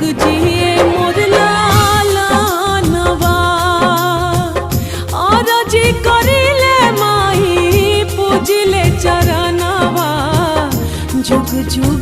जुग जिए मोर लालनवा और जी करिले माई पूजिले चरणवा जुग जुग